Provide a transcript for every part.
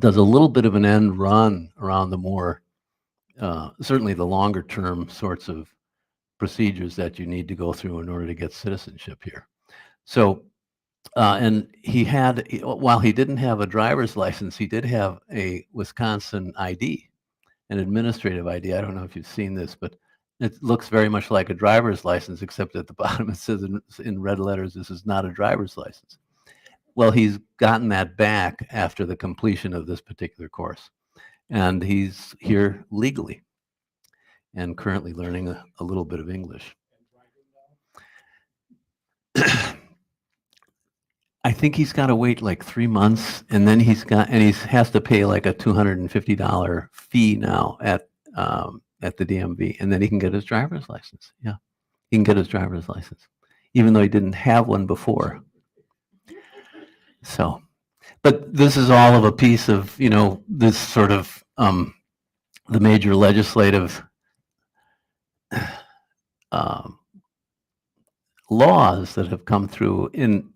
does a little bit of an end run around the more, certainly the longer term sorts of procedures that you need to go through in order to get citizenship here. So, and while he didn't have a driver's license, he did have a Wisconsin ID, an administrative ID. I don't know if you've seen this, but it looks very much like a driver's license, except at the bottom it says in red letters, this is not a driver's license. Well, he's gotten that back after the completion of this particular course. And he's here legally and currently learning a little bit of English. I think he's got to wait like 3 months, and then he has to pay like a $250 fee now at the DMV, and then he can get his driver's license. Yeah, he can get his driver's license, even though he didn't have one before. So, but this is all of a piece of, this sort of the major legislative laws that have come through in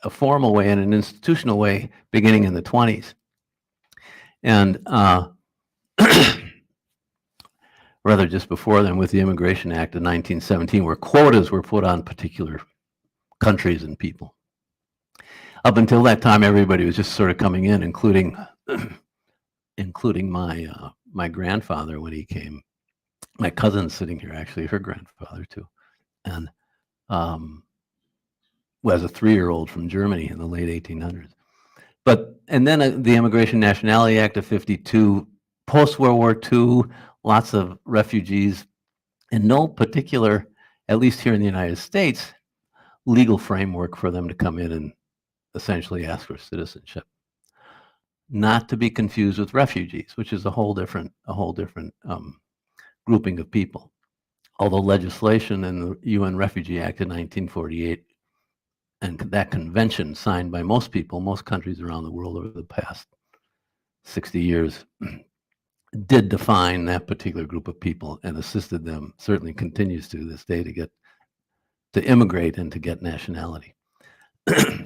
a formal way and an institutional way beginning in the 20s. And rather just before then with the Immigration Act of 1917, where quotas were put on particular countries and people. Up until that time, everybody was just sort of coming in, including my grandfather when he came. My cousin's sitting here, actually, her grandfather too, and was a 3-year-old from Germany in the late 1800s. And then the Immigration Nationality Act of 52, post-World War II, lots of refugees, and no particular, at least here in the United States, legal framework for them to come in and essentially ask for citizenship. Not to be confused with refugees, which is a whole different grouping of people. Although legislation in the UN Refugee Act of 1948 and that convention signed by most countries around the world over the past 60 years did define that particular group of people and assisted them, certainly continues to this day, to immigrate and to get nationality.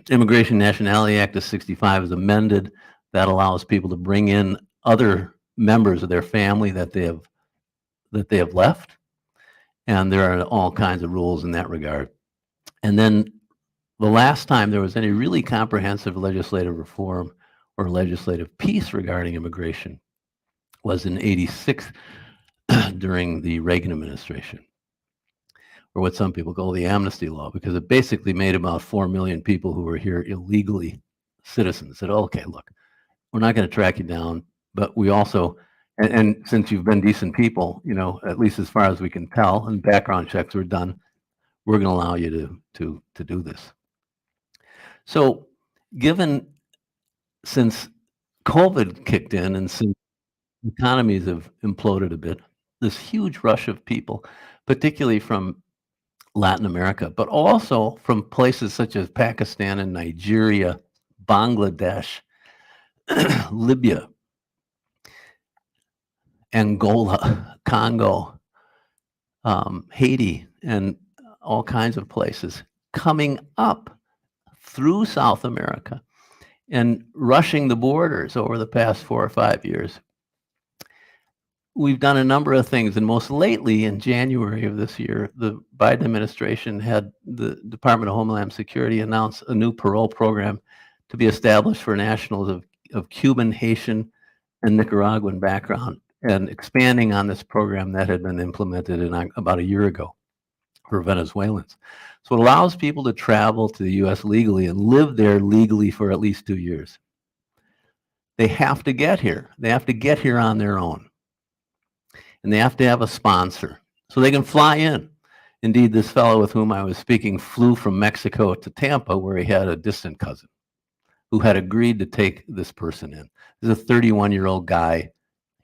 Immigration Nationality Act of 65 is amended. That allows people to bring in other members of their family that they have left. And there are all kinds of rules in that regard. And then the last time there was any really comprehensive legislative reform or legislative peace regarding immigration was in '86 during the Reagan administration, or what some people call the amnesty law, because it basically made about 4 million people who were here illegally citizens. Said, okay, look, we're not going to track you down, but we also, and since you've been decent people, at least as far as we can tell, and background checks were done, we're going to allow you to do this. So since COVID kicked in and since economies have imploded a bit, this huge rush of people, particularly from Latin America, but also from places such as Pakistan and Nigeria, Bangladesh, Libya, Angola, Congo, Haiti, and all kinds of places coming up through South America and rushing the borders over the past 4 or 5 years. We've done a number of things, and most lately in January of this year, the Biden administration had the Department of Homeland Security announce a new parole program to be established for nationals of Cuban, Haitian, and Nicaraguan background, and expanding on this program that had been implemented about a year ago for Venezuelans. So it allows people to travel to the U.S. legally and live there legally for at least 2 years. They have to get here. They have to get here on their own. And they have to have a sponsor so they can fly in. Indeed, this fellow with whom I was speaking flew from Mexico to Tampa, where he had a distant cousin who had agreed to take this person in. He's a 31-year-old guy.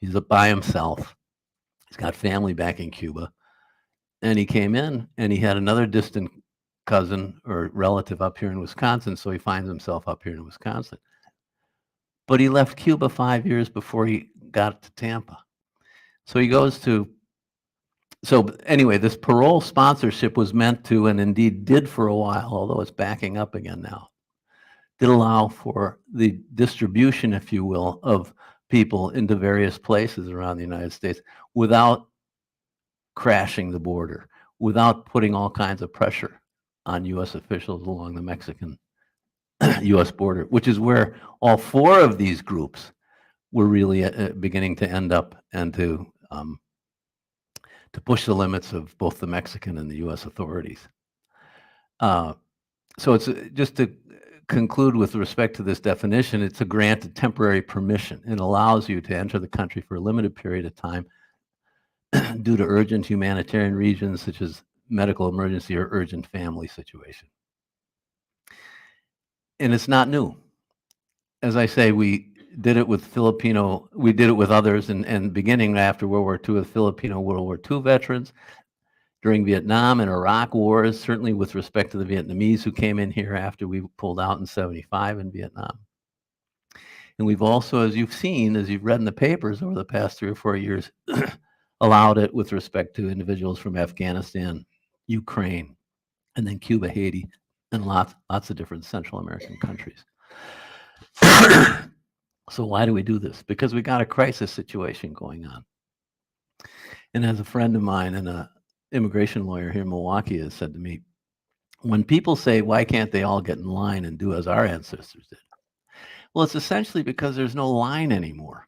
He's by himself. He's got family back in Cuba. And he came in, and he had another distant cousin or relative up here in Wisconsin, so he finds himself up here in Wisconsin. But he left Cuba 5 years before he got to Tampa. So he goes to, so anyway, this parole sponsorship was meant to, and indeed did for a while, although it's backing up again now, that allow for the distribution, if you will, of people into various places around the United States without crashing the border, without putting all kinds of pressure on U.S. officials along the Mexican U.S. border, which is where all four of these groups were really beginning to end up and to push the limits of both the Mexican and the U.S. authorities. So it's just to conclude with respect to this definition, it's a granted temporary permission. It allows you to enter the country for a limited period of time due to urgent humanitarian reasons such as medical emergency or urgent family situation. And it's not new. As I say, we did it with we did it with others, and beginning after World War II with Filipino World War II veterans, during Vietnam and Iraq wars, certainly with respect to the Vietnamese who came in here after we pulled out in '75 in Vietnam. And we've also, as you've seen, as you've read in the papers over the past 3 or 4 years, allowed it with respect to individuals from Afghanistan, Ukraine, and then Cuba, Haiti, and lots of different Central American countries. So why do we do this? Because we got a crisis situation going on. And as a friend of mine and an immigration lawyer here in Milwaukee has said to me, when people say, why can't they all get in line and do as our ancestors did? Well, it's essentially because there's no line anymore.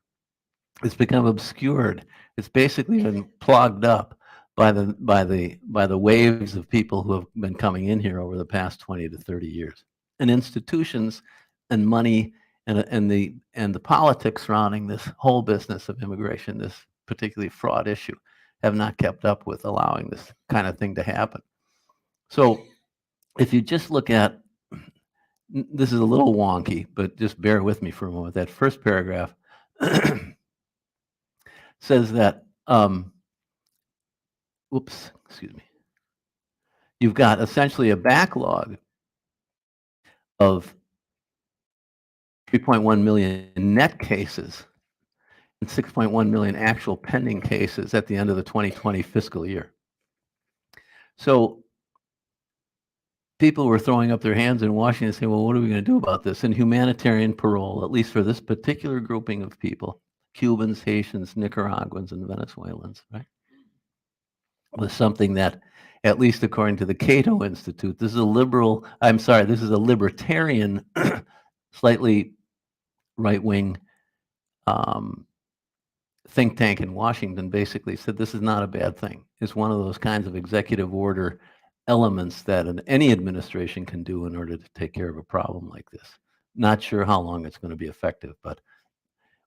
It's become obscured. It's basically been plugged up by the waves of people who have been coming in here over the past 20 to 30 years. And institutions and money and the politics surrounding this whole business of immigration, this particularly fraud issue, have not kept up with allowing this kind of thing to happen. So if you just look at, this is a little wonky, but just bear with me for a moment. That first paragraph says that, excuse me. You've got essentially a backlog of 3.1 million net cases and 6.1 million actual pending cases at the end of the 2020 fiscal year. So people were throwing up their hands in Washington saying, well, what are we going to do about this? And humanitarian parole, at least for this particular grouping of people, Cubans, Haitians, Nicaraguans, and Venezuelans, right, was something that, at least according to the Cato Institute, this is a libertarian, slightly right-wing think tank in Washington basically said this is not a bad thing. It's one of those kinds of executive order elements that any administration can do in order to take care of a problem like this. Not sure how long it's going to be effective, but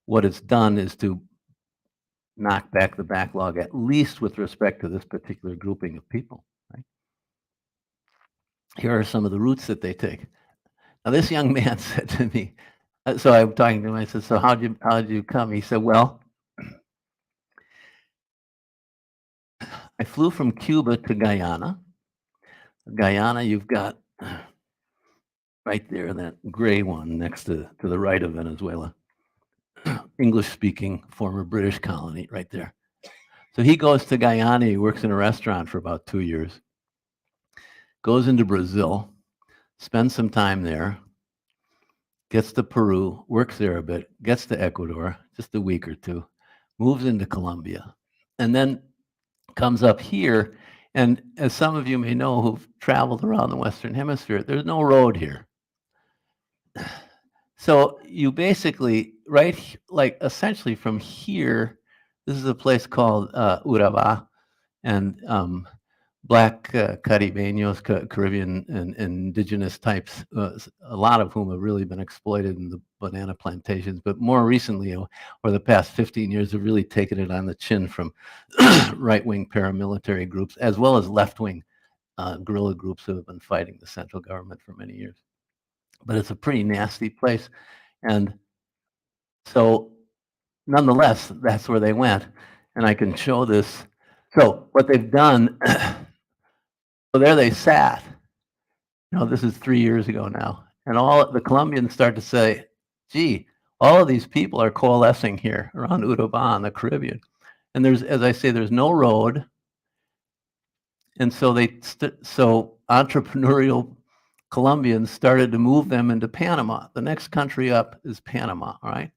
what it's done is to knock back the backlog, at least with respect to this particular grouping of people. Right? Here are some of the routes that they take. Now, this young man said to me, so I'm talking to him, I said, so how'd you come? He said, well, I flew from Cuba to Guyana. Guyana, you've got right there, that gray one next to the right of Venezuela. English-speaking former British colony right there. So he goes to Guyana, he works in a restaurant for about 2 years, goes into Brazil, spends some time there, gets to Peru, works there a bit, gets to Ecuador, just a week or two, moves into Colombia, and then comes up here. And as some of you may know who've traveled around the Western Hemisphere, there's no road here. So you basically, essentially from here, this is a place called Urabá, and black Caribeños, Caribbean and indigenous types, a lot of whom have really been exploited in the banana plantations, but more recently, over the past 15 years, have really taken it on the chin from right-wing paramilitary groups, as well as left-wing guerrilla groups who have been fighting the central government for many years. But it's a pretty nasty place. And so nonetheless, that's where they went. And I can show this. So what they've done, so there they sat. This is 3 years ago now. And all the Colombians start to say, gee, all of these people are coalescing here around Urabá in the Caribbean. And there's, as I say, there's no road. And so so entrepreneurial Colombians started to move them into Panama. The next country up is Panama, all right?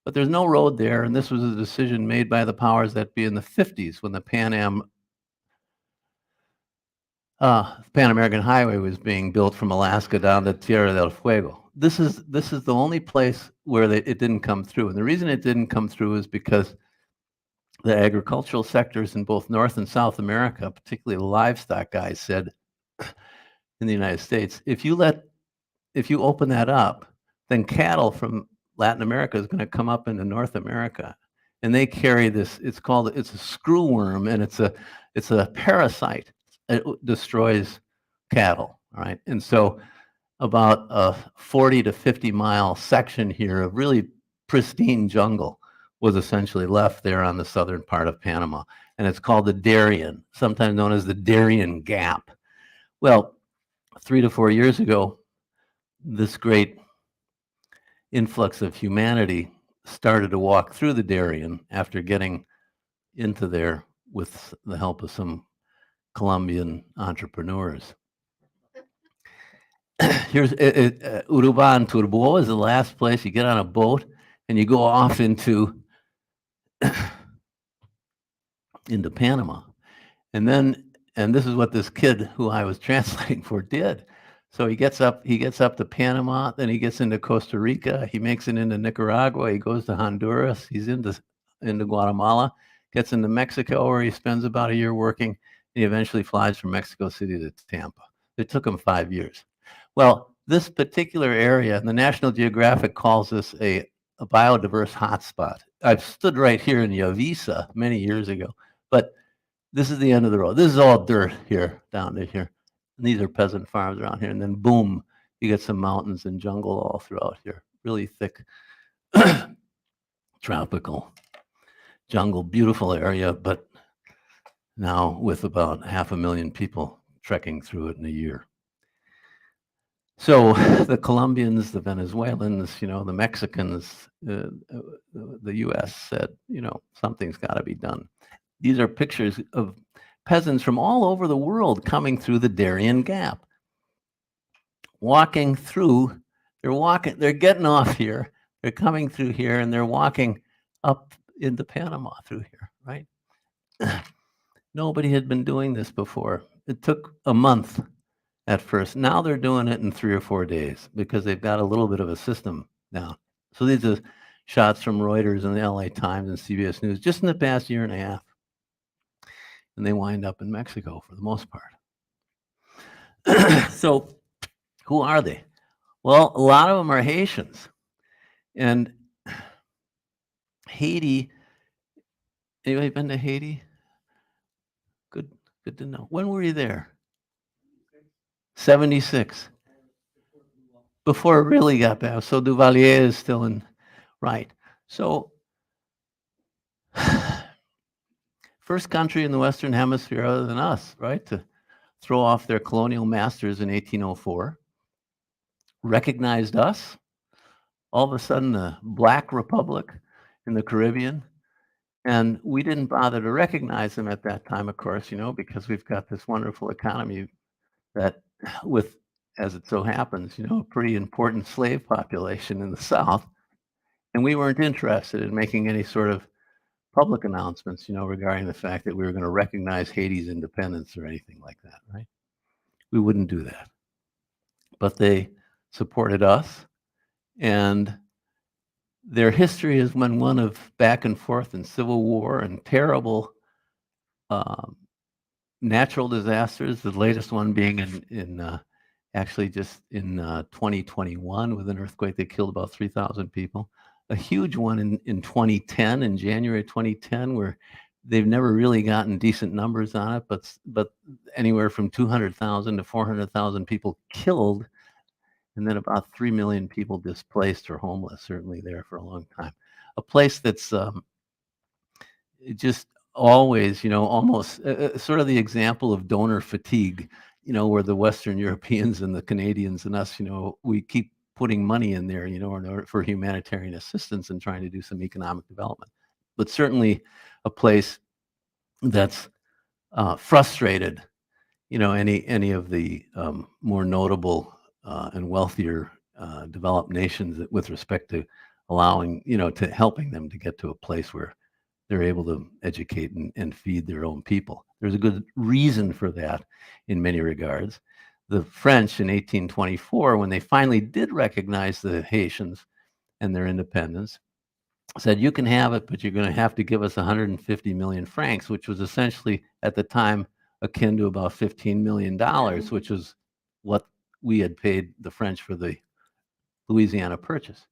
But there's no road there, and this was a decision made by the powers that be in the 50s when the Pan American Highway was being built from Alaska down to Tierra del Fuego. This is the only place where it didn't come through. And the reason it didn't come through is because the agricultural sectors in both North and South America, particularly the livestock guys, said in the United States, if you open that up, then cattle from Latin America is going to come up into North America. And they carry this, it's a screw worm, and it's a parasite. It destroys cattle, all right? And so about a 40 to 50 mile section here of really pristine jungle was essentially left there on the southern part of Panama. And it's called the Darien, sometimes known as the Darien Gap. Well, 3 to 4 years ago, this great influx of humanity started to walk through the Darien after getting into there with the help of some Colombian entrepreneurs. Here's Urubán Turbo is the last place. You get on a boat and you go off into Panama. And this is what this kid who I was translating for did. So he gets up to Panama, then he gets into Costa Rica, he makes it into Nicaragua, he goes to Honduras, he's into Guatemala, gets into Mexico, where he spends about a year working, and he eventually flies from Mexico City to Tampa. It took him 5 years. Well, this particular area, the National Geographic calls this a biodiverse hotspot. I've stood right here in Yavisa many years ago, but this is the end of the road. This is all dirt here, down to here. And these are peasant farms around here. And then boom, you get some mountains and jungle all throughout here. Really thick, tropical jungle, beautiful area, but now with about 500,000 people trekking through it in a year. So the Colombians, the Venezuelans, the Mexicans, the U.S. said, something's got to be done. These are pictures of peasants from all over the world coming through the Darien Gap. Walking through, they're getting off here, they're coming through here, and they're walking up into Panama through here, right? Nobody had been doing this before. It took a month at first. Now they're doing it in 3 or 4 days because they've got a little bit of a system down. So these are shots from Reuters and the LA Times and CBS News just in the past year and a half. And they wind up in Mexico for the most part. So who are they? Well, a lot of them are Haitians. And Haiti, anybody been to Haiti? Good to know. When were you there? 76. Before it really got bad. So Duvalier is still in, right. So first country in the Western Hemisphere other than us, right, to throw off their colonial masters in 1804, recognized us. All of a sudden, the Black Republic in the Caribbean. And we didn't bother to recognize them at that time, of course, because we've got this wonderful economy that with, as it so happens, a pretty important slave population in the South. And we weren't interested in making any sort of public announcements, regarding the fact that we were going to recognize Haiti's independence or anything like that, right? We wouldn't do that. But they supported us, and their history has been one of back and forth and civil war and terrible natural disasters, the latest one being actually just in 2021 with an earthquake that killed about 3,000 people. A huge one in 2010, in January 2010, where they've never really gotten decent numbers on it, but anywhere from 200,000 to 400,000 people killed, and then about 3 million people displaced or homeless, certainly there for a long time. A place that's just always, almost sort of the example of donor fatigue, where the Western Europeans and the Canadians and us, we keep putting money in there, in order for humanitarian assistance and trying to do some economic development. But certainly a place that's frustrated, any of the more notable and wealthier developed nations with respect to allowing, to helping them to get to a place where they're able to educate and feed their own people. There's a good reason for that in many regards. The French in 1824, when they finally did recognize the Haitians and their independence, said, you can have it, but you're going to have to give us 150 million francs, which was essentially at the time akin to about $15 million, which was what we had paid the French for the Louisiana Purchase.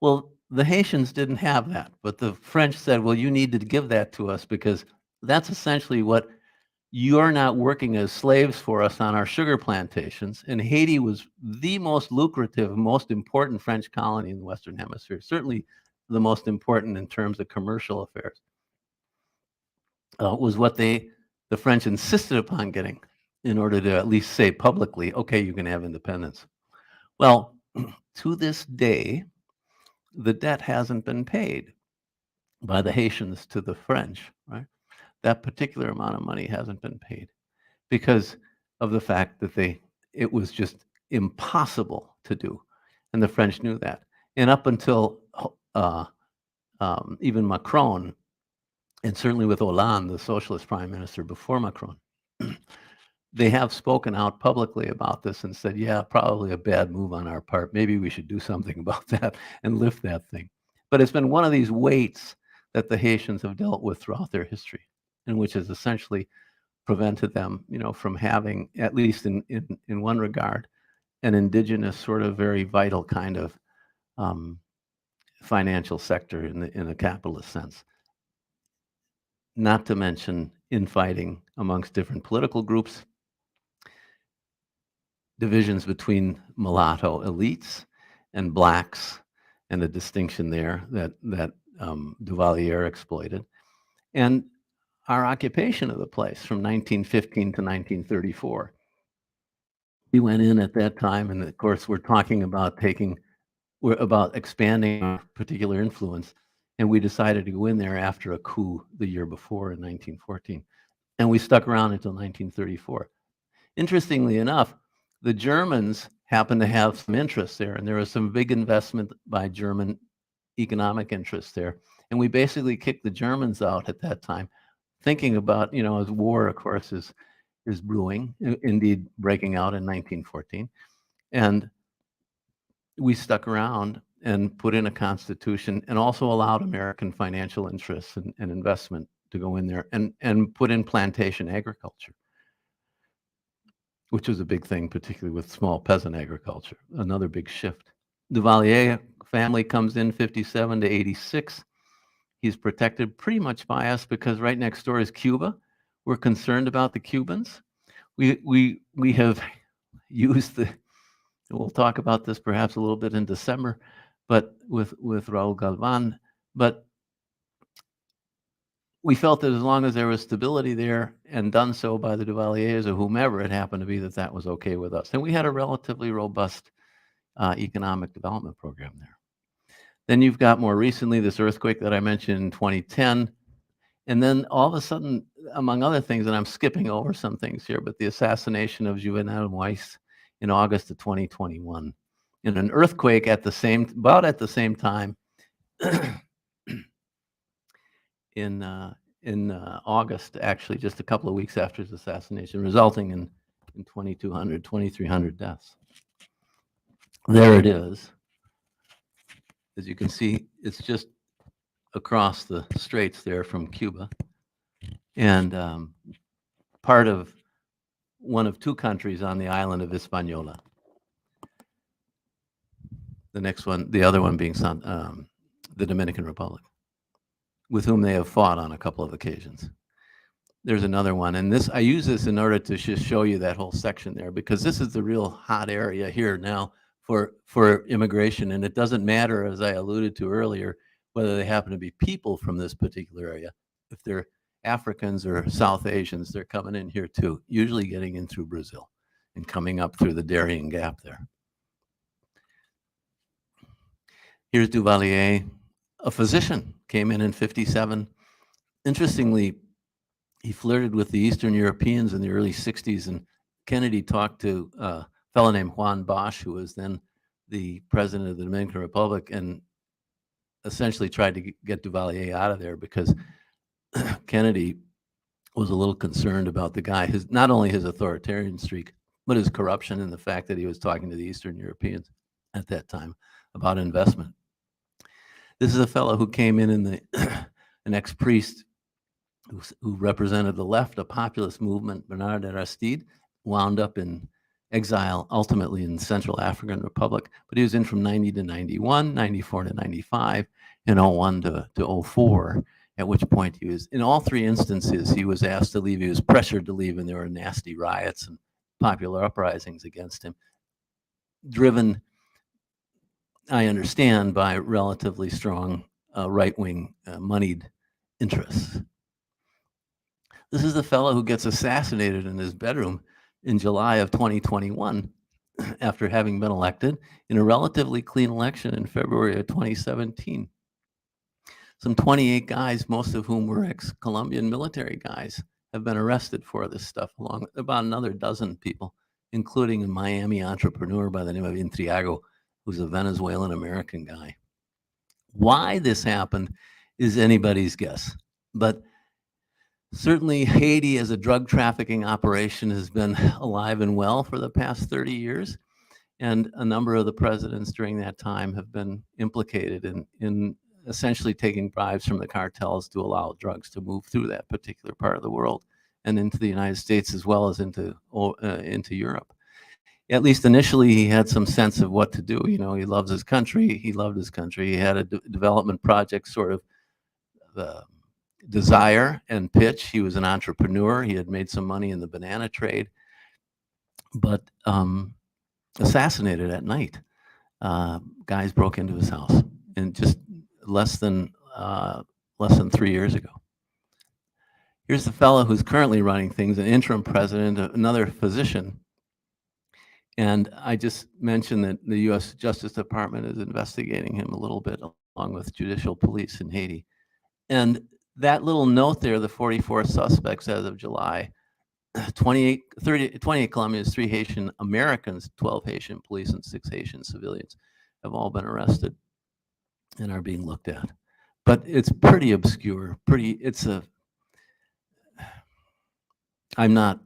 Well, the Haitians didn't have that, but the French said, well, you need to give that to us because that's essentially what you're not working as slaves for us on our sugar plantations. And Haiti was the most lucrative, most important French colony in the Western Hemisphere, certainly the most important in terms of commercial affairs. Was what the French insisted upon getting in order to at least say publicly, okay, you can have independence. Well, to this day, the debt hasn't been paid by the Haitians to the French, right? That particular amount of money hasn't been paid because of the fact that it was just impossible to do. And the French knew that. And up until even Macron, and certainly with Hollande, the socialist prime minister before Macron, they have spoken out publicly about this and said, yeah, probably a bad move on our part. Maybe we should do something about that and lift that thing. But it's been one of these weights that the Haitians have dealt with throughout their history, and which has essentially prevented them, from having, at least in one regard, an indigenous sort of very vital kind of financial sector in a capitalist sense. Not to mention infighting amongst different political groups, divisions between mulatto elites and blacks, and the distinction there that Duvalier exploited, and our occupation of the place from 1915 to 1934. We went in at that time, and of course, we're talking about expanding our particular influence, and we decided to go in there after a coup the year before in 1914, and we stuck around until 1934. Interestingly enough, the Germans happened to have some interest there, and there was some big investment by German economic interests there, and we basically kicked the Germans out at that time, thinking about, as war, of course, is brewing, indeed breaking out in 1914. And we stuck around and put in a constitution and also allowed American financial interests and investment to go in there and put in plantation agriculture, which was a big thing, particularly with small peasant agriculture, another big shift. Duvalier family comes in 57 to 86. He's protected pretty much by us because right next door is Cuba. We're concerned about the Cubans. We have used we'll talk about this perhaps a little bit in December, but with Raul Galvan, but we felt that as long as there was stability there and done so by the Duvaliers or whomever it happened to be, that was okay with us. And we had a relatively robust economic development program there. Then you've got more recently this earthquake that I mentioned in 2010. And then all of a sudden, among other things, and I'm skipping over some things here, but the assassination of Juvenal Moïse in August of 2021. In an earthquake about at the same time in August, actually, just a couple of weeks after his assassination, resulting in 2,200, 2,300 deaths. There it is. As you can see, it's just across the straits there from Cuba, and part of one of two countries on the island of Hispaniola. The other one being the Dominican Republic, with whom they have fought on a couple of occasions. There's another one, and I use this in order to just show you that whole section there, because this is the real hot area here now for immigration, and it doesn't matter, as I alluded to earlier, whether they happen to be people from this particular area. If they're Africans or South Asians, they're coming in here too, usually getting in through Brazil and coming up through the Darien Gap there. Here's Duvalier, a physician, came in 57. Interestingly, he flirted with the Eastern Europeans in the early 60s, and Kennedy talked to fellow named Juan Bosch, who was then the president of the Dominican Republic, and essentially tried to get Duvalier out of there because Kennedy was a little concerned about the guy, not only his authoritarian streak, but his corruption and the fact that he was talking to the Eastern Europeans at that time about investment. This is a fellow who came in an ex-priest who represented the left, a populist movement. Bernard Aristide wound up in exile, ultimately in the Central African Republic, but he was in from 90 to 91, 94 to 95, and 01 to 04, at which point he was, in all three instances, he was asked to leave. He was pressured to leave, and there were nasty riots and popular uprisings against him, driven, I understand, by relatively strong right-wing moneyed interests. This is the fellow who gets assassinated in his bedroom in July of 2021 after having been elected in a relatively clean election in February of 2017. Some 28 guys, most of whom were ex-Colombian military guys, have been arrested for this stuff, along with about another dozen people, including a Miami entrepreneur by the name of Intriago, who's a Venezuelan American guy. Why this happened is anybody's guess, but certainly Haiti as a drug trafficking operation has been alive and well for the past 30 years, and a number of the presidents during that time have been implicated in essentially taking bribes from the cartels to allow drugs to move through that particular part of the world and into the United States as well as into Europe. At least initially, he had some sense of what to do. You know, he loves his country. He loved his country. He had a development project sort of desire and pitch. He was an entrepreneur. He had made some money in the banana trade, but assassinated at night. Guys broke into his house, and just less than 3 years ago. Here's the fellow who's currently running things, an interim president, another physician. And I just mentioned that the U.S. Justice Department is investigating him a little bit, along with judicial police in Haiti. And that little note there, the 44 suspects as of July, 28 Colombians, 3 Haitian Americans, 12 Haitian police, and 6 Haitian civilians have all been arrested and are being looked at. But it's pretty obscure. I'm not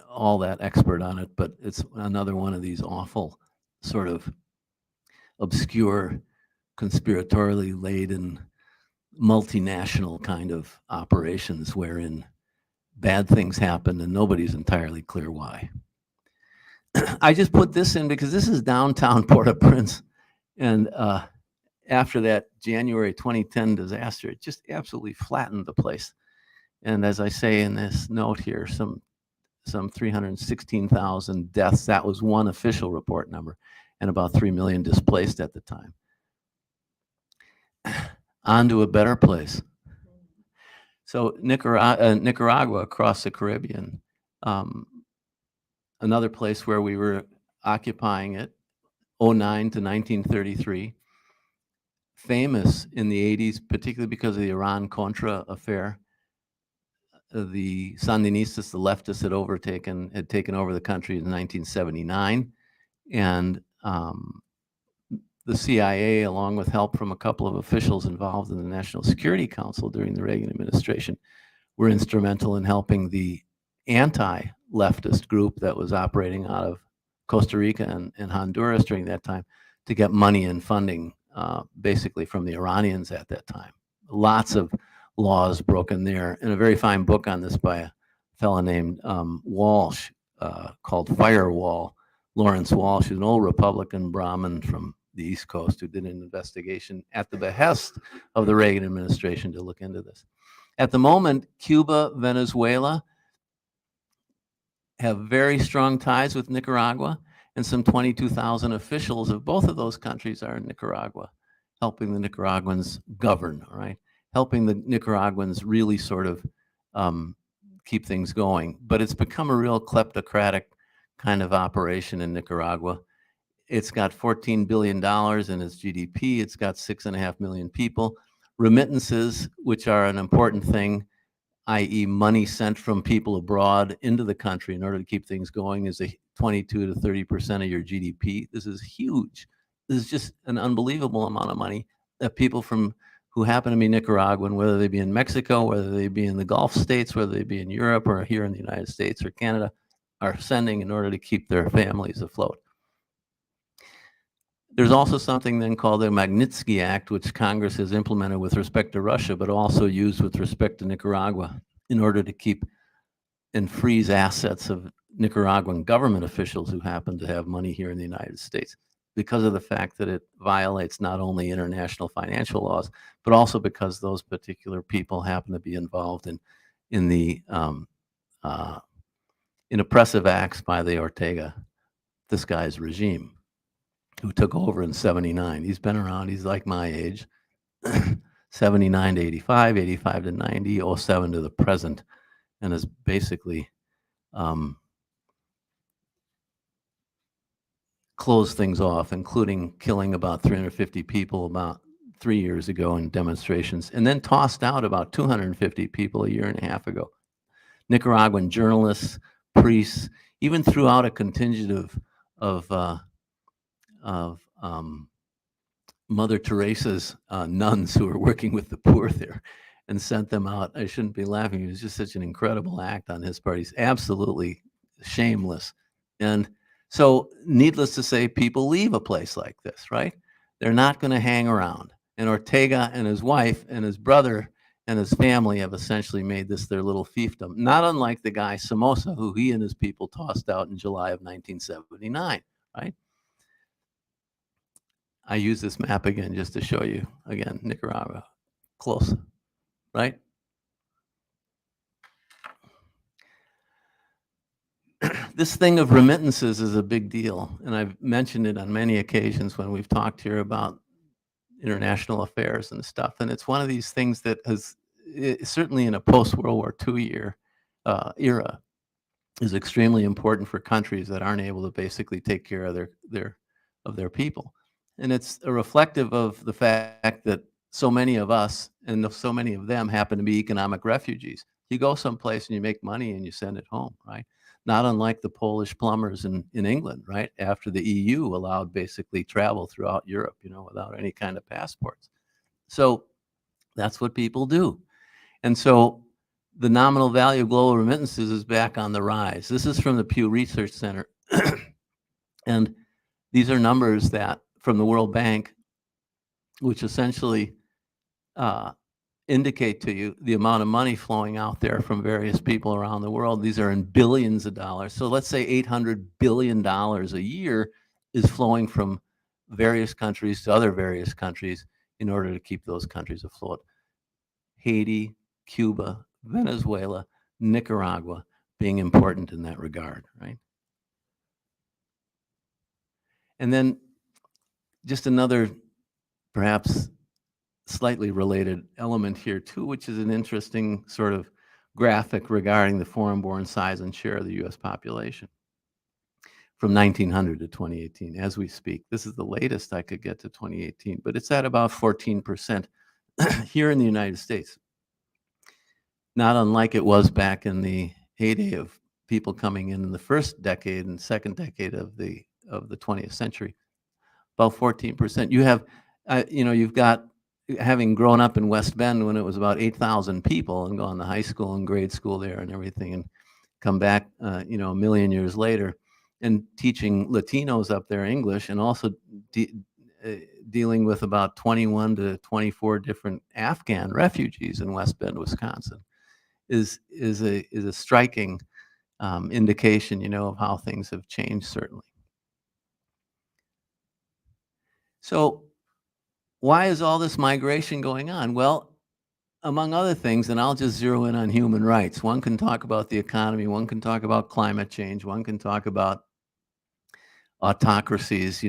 all that expert on it, but it's another one of these awful sort of obscure, conspiratorially laden, multinational kind of operations wherein bad things happen and nobody's entirely clear why. I just put this in because this is downtown Port-au-Prince, and after that January 2010 disaster, it just absolutely flattened the place. And as I say in this note here, some 316,000 deaths. That was one official report number, and about 3 million displaced at the time. On to a better place. So Nicaragua across the Caribbean, another place where we were occupying it, 09 to 1933. Famous in the 80s, particularly because of the Iran-Contra affair. The Sandinistas, the leftists, had taken over the country in 1979, and the CIA, along with help from a couple of officials involved in the National Security Council during the Reagan administration, were instrumental in helping the anti-leftist group that was operating out of Costa Rica and Honduras during that time to get money and funding, basically from the Iranians at that time. Lots of laws broken there, and a very fine book on this by a fellow named Walsh called Firewall. Lawrence Walsh, who's an old Republican Brahmin from the East Coast who did an investigation at the behest of the Reagan administration to look into this. At the moment, Cuba, Venezuela have very strong ties with Nicaragua, and some 22,000 officials of both of those countries are in Nicaragua, helping the Nicaraguans govern, all right? Helping the Nicaraguans really sort of keep things going. But it's become a real kleptocratic kind of operation in Nicaragua. It's got $14 billion in its GDP. It's got 6.5 million people. Remittances, which are an important thing, i.e. money sent from people abroad into the country in order to keep things going, is a 22 to 30% of your GDP. This is huge. This is just an unbelievable amount of money that people who happen to be Nicaraguan, whether they be in Mexico, whether they be in the Gulf states, whether they be in Europe or here in the United States or Canada, are sending in order to keep their families afloat. There's also something then called the Magnitsky Act, which Congress has implemented with respect to Russia, but also used with respect to Nicaragua in order to keep and freeze assets of Nicaraguan government officials who happen to have money here in the United States, because of the fact that it violates not only international financial laws, but also because those particular people happen to be involved in oppressive acts by the Ortega, this guy's regime, who took over in 79. He's been around, he's like my age, 79 to 85, 85 to 90, 07 to the present, and is basically closed things off, including killing about 350 people about 3 years ago in demonstrations, and then tossed out about 250 people a year and a half ago. Nicaraguan journalists, priests, even threw out a contingent of Mother Teresa's nuns who were working with the poor there, and sent them out. I shouldn't be laughing. It was just such an incredible act on his part. He's absolutely shameless. And so, needless to say, people leave a place like this, right? They're not going to hang around. And Ortega and his wife and his brother and his family have essentially made this their little fiefdom, not unlike the guy Somoza, who he and his people tossed out in July of 1979, right? I use this map again just to show you, again, Nicaragua, close, right? This thing of remittances is a big deal, and I've mentioned it on many occasions when we've talked here about international affairs and stuff, and it's one of these things that has, certainly in a post-World War II era, is extremely important for countries that aren't able to basically take care of their people. And it's a reflective of the fact that so many of us and so many of them happen to be economic refugees. You go someplace and you make money and you send it home, right? Not unlike the Polish plumbers in England, right? After the EU allowed basically travel throughout Europe, without any kind of passports. So that's what people do. And so the nominal value of global remittances is back on the rise. This is from the Pew Research Center. And these are numbers that from the World Bank, which essentially indicate to you the amount of money flowing out there from various people around the world. These are in billions of dollars. So let's say $800 billion a year is flowing from various countries to other various countries in order to keep those countries afloat. Haiti, Cuba, Venezuela, Nicaragua being important in that regard, right? And then just another perhaps slightly related element here too, which is an interesting sort of graphic regarding the foreign-born size and share of the U.S. population from 1900 to 2018 as we speak. This is the latest I could get to 2018, but it's at about 14% here in the United States. Not unlike it was back in the heyday of people coming in the first decade and second decade of the 20th century, about 14%. You have, you've got, having grown up in West Bend when it was about 8,000 people and gone to high school and grade school there and everything, and come back, a million years later and teaching Latinos up there English, and also dealing with about 21 to 24 different Afghan refugees in West Bend, Wisconsin, is a striking indication, of how things have changed, certainly. So why is all this migration going on? Well, among other things, and I'll just zero in on human rights. One can talk about the economy, one can talk about climate change, one can talk about autocracies,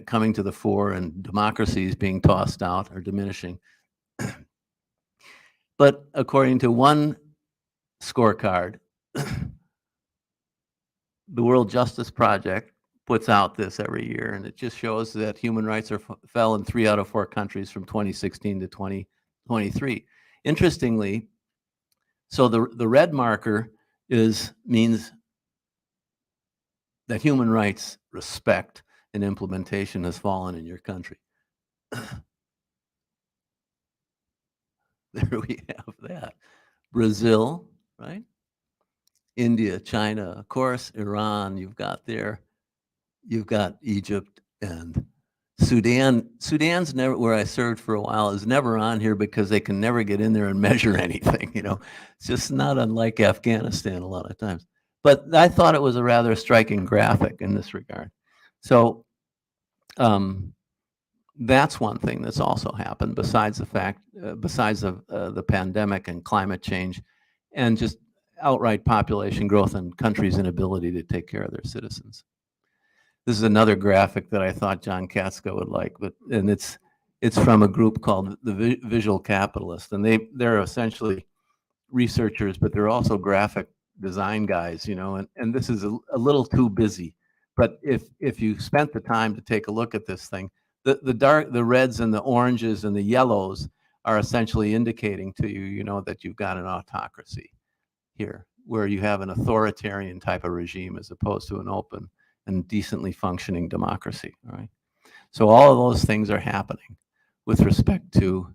coming to the fore and democracies being tossed out or diminishing. But according to one scorecard, the World Justice Project puts out this every year, and it just shows that human rights fell in 3 out of 4 countries from 2016 to 2023. Interestingly, so the red marker means that human rights respect and implementation has fallen in your country. There we have that. Brazil, right? India, China, of course, Iran, you've got there. You've got Egypt and Sudan. Sudan's never, where I served for a while, is never on here because they can never get in there and measure anything, you know. It's just not unlike Afghanistan a lot of times. But I thought it was a rather striking graphic in this regard. So that's one thing that's also happened besides the fact, besides of the pandemic and climate change and just outright population growth and countries' inability to take care of their citizens. This is another graphic that I thought John Katska would like, and it's from a group called the Visual Capitalist, and they're essentially researchers, but they're also graphic design guys, you know, and this is a little too busy. But if you spent the time to take a look at this thing, the reds and the oranges and the yellows are essentially indicating to you, you know, that you've got an autocracy here, where you have an authoritarian type of regime as opposed to an open and decently functioning democracy. All right. So all of those things are happening with respect to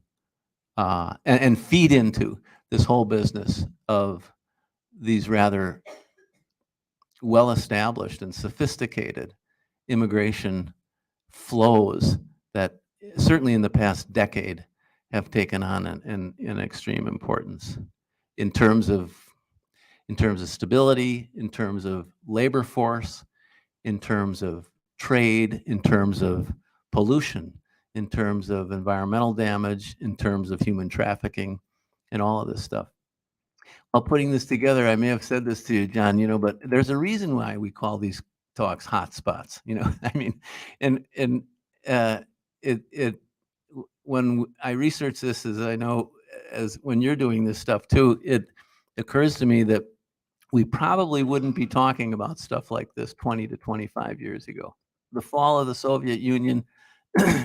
and feed into this whole business of these rather well-established and sophisticated immigration flows that certainly in the past decade have taken on an extreme importance in terms of stability, in terms of labor force, in terms of trade, in terms of pollution, in terms of environmental damage, in terms of human trafficking, and all of this stuff. While putting this together, I may have said this to you, John, you know, but there's a reason why we call these talks hotspots, you know. I mean, and when I research this, as I know, as when you're doing this stuff too, it occurs to me that we probably wouldn't be talking about stuff like this 20 to 25 years ago. The fall of the Soviet Union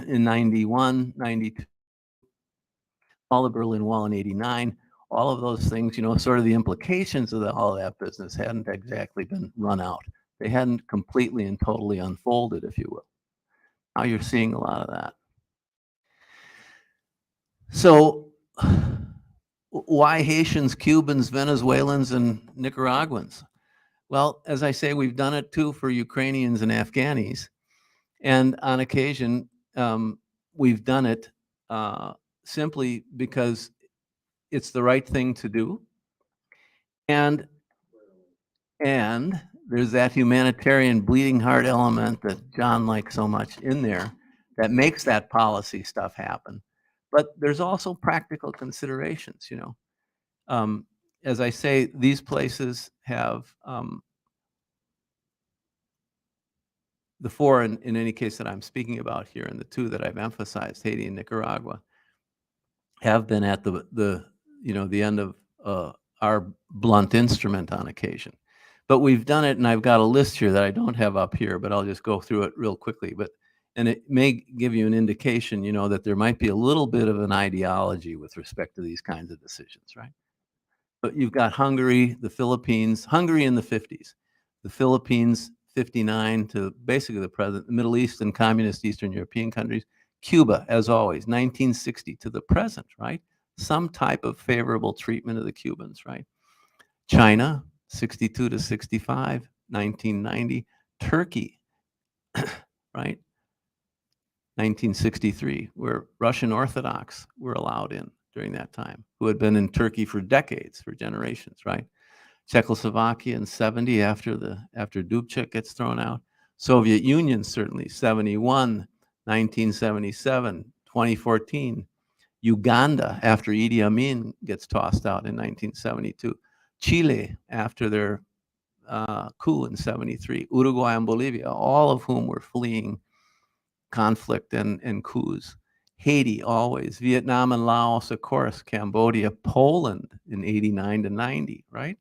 in 91, 92, fall of Berlin Wall in 89, all of those things, you know, sort of the implications of all of that business hadn't exactly been run out. They hadn't completely and totally unfolded, if you will. Now you're seeing a lot of that. So why Haitians, Cubans, Venezuelans, and Nicaraguans? Well, as I say, we've done it too for Ukrainians and Afghanis. And on occasion, we've done it simply because it's the right thing to do. And there's that humanitarian bleeding heart element that John likes so much in there that makes that policy stuff happen. But there's also practical considerations, you know. As I say, these places have the four, in any case that I'm speaking about here, and the two that I've emphasized, Haiti and Nicaragua, have been at the you know, the end of our blunt instrument on occasion. But we've done it, and I've got a list here that I don't have up here, but I'll just go through it real quickly. And it may give you an indication, you know, that there might be a little bit of an ideology with respect to these kinds of decisions, right? But you've got Hungary, the Philippines, Hungary in the 50s, the Philippines 59 to basically the present, the Middle East and communist Eastern European countries, Cuba, as always, 1960 to the present, right? Some type of favorable treatment of the Cubans, right? China, 62 to 65, 1990. Turkey, right? 1963, where Russian Orthodox were allowed in during that time, who had been in Turkey for decades, for generations, right? Czechoslovakia in 70 after Dubček gets thrown out. Soviet Union, certainly, 71, 1977, 2014. Uganda after Idi Amin gets tossed out in 1972. Chile after their coup in 73. Uruguay and Bolivia, all of whom were fleeing conflict and coups. Haiti, always. Vietnam and Laos, of course. Cambodia, Poland in 89 to 90, right?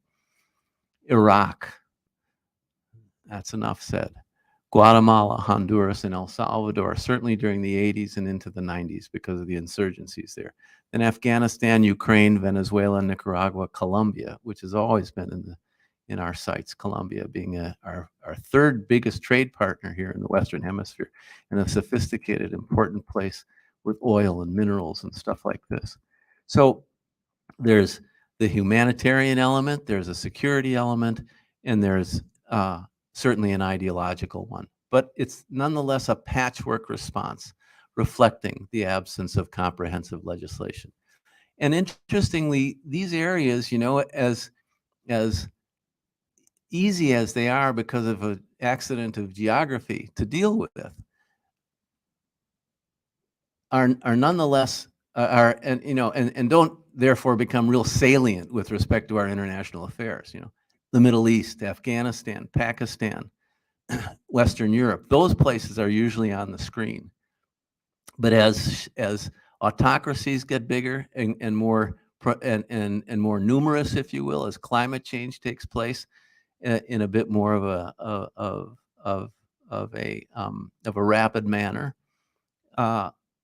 Iraq. That's enough said. Guatemala, Honduras, and El Salvador, certainly during the 80s and into the 90s because of the insurgencies there. Then Afghanistan, Ukraine, Venezuela, Nicaragua, Colombia, which has always been in our sights, Colombia being our third biggest trade partner here in the Western Hemisphere, and a sophisticated, important place with oil and minerals and stuff like this. So there's the humanitarian element, there's a security element, and there's certainly an ideological one. But it's nonetheless a patchwork response reflecting the absence of comprehensive legislation. And interestingly, these areas, as easy as they are because of an accident of geography to deal with, are nonetheless and don't therefore become real salient with respect to our international affairs. The Middle East, Afghanistan, Pakistan, Western Europe, those places are usually on the screen. But as autocracies get bigger and more more numerous, if you will, as climate change takes place in a bit more of a rapid manner,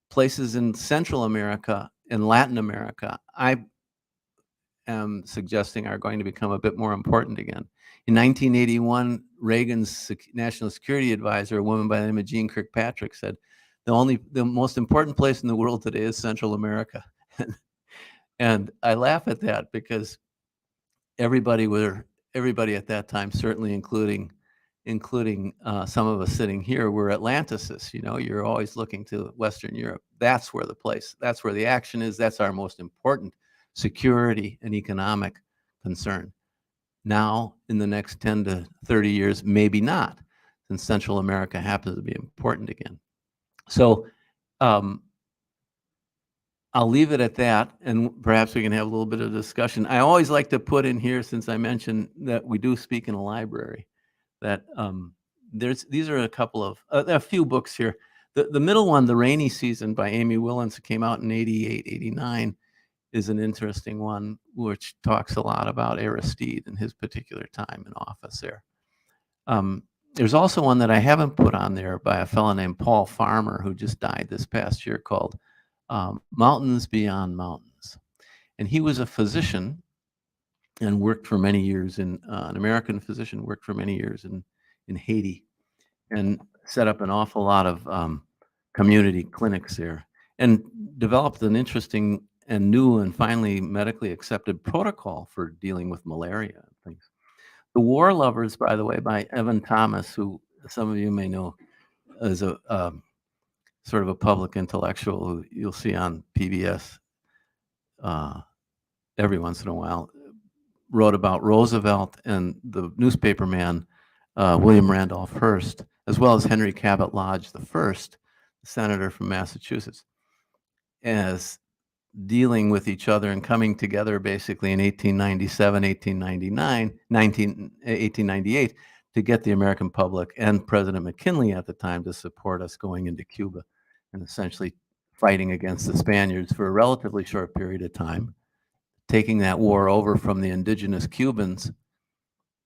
places in Central America and Latin America, I am suggesting, are going to become a bit more important again. In 1981, Reagan's national security advisor, a woman by the name of Jeane Kirkpatrick, said, the most important place in the world today is Central America. And I laugh at that because everybody at that time, certainly including some of us sitting here, were Atlanticists. You're always looking to Western Europe. That's where the action is. That's our most important security and economic concern. Now, in the next 10 to 30 years, maybe not, since Central America happens to be important again. So I'll leave it at that, and perhaps we can have a little bit of discussion. I always like to put in here, since I mentioned that we do speak in a library, that these are a few books here. The middle one, The Rainy Season by Amy Willens, came out in 88, 89, is an interesting one, which talks a lot about Aristide and his particular time in office there. There's also one that I haven't put on there by a fellow named Paul Farmer, who just died this past year, called Mountains Beyond Mountains. And he was a physician and worked for many years an American physician, worked for many years in Haiti, and set up an awful lot of community clinics there, and developed an interesting and new and finally medically accepted protocol for dealing with malaria and things. The War Lovers, by the way, by Evan Thomas, who some of you may know as a sort of a public intellectual who you'll see on PBS every once in a while, wrote about Roosevelt and the newspaperman William Randolph Hearst, as well as Henry Cabot Lodge I, the senator from Massachusetts, as dealing with each other and coming together basically in 1897, 1899, 1898 to get the American public and President McKinley at the time to support us going into Cuba and essentially fighting against the Spaniards for a relatively short period of time, taking that war over from the indigenous Cubans,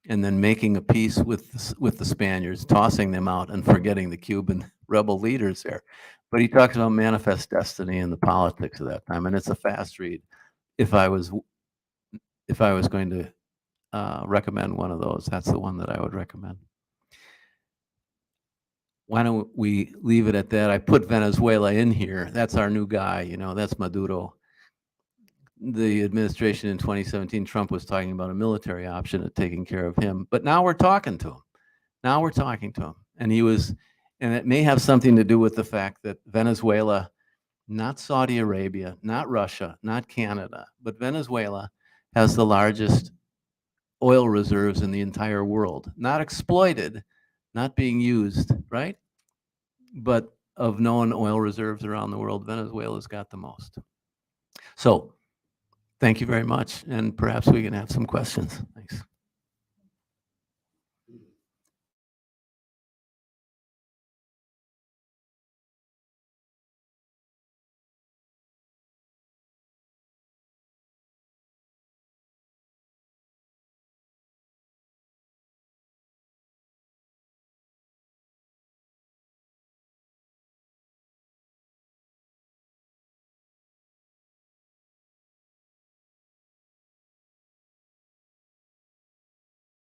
and then making a peace with the Spaniards, tossing them out and forgetting the Cuban rebel leaders there. But he talks about manifest destiny and the politics of that time, and it's a fast read. If I was going to recommend one of those, that's the one that I would recommend. Why don't we leave it at that? I put Venezuela in here. That's our new guy. That's Maduro. The administration in 2017, Trump was talking about a military option of taking care of him. But now we're talking to him. And it may have something to do with the fact that Venezuela, not Saudi Arabia, not Russia, not Canada, but Venezuela has the largest oil reserves in the entire world. Not exploited, not being used, right? But of known oil reserves around the world, Venezuela's got the most. So thank you very much, and perhaps we can have some questions. Thanks.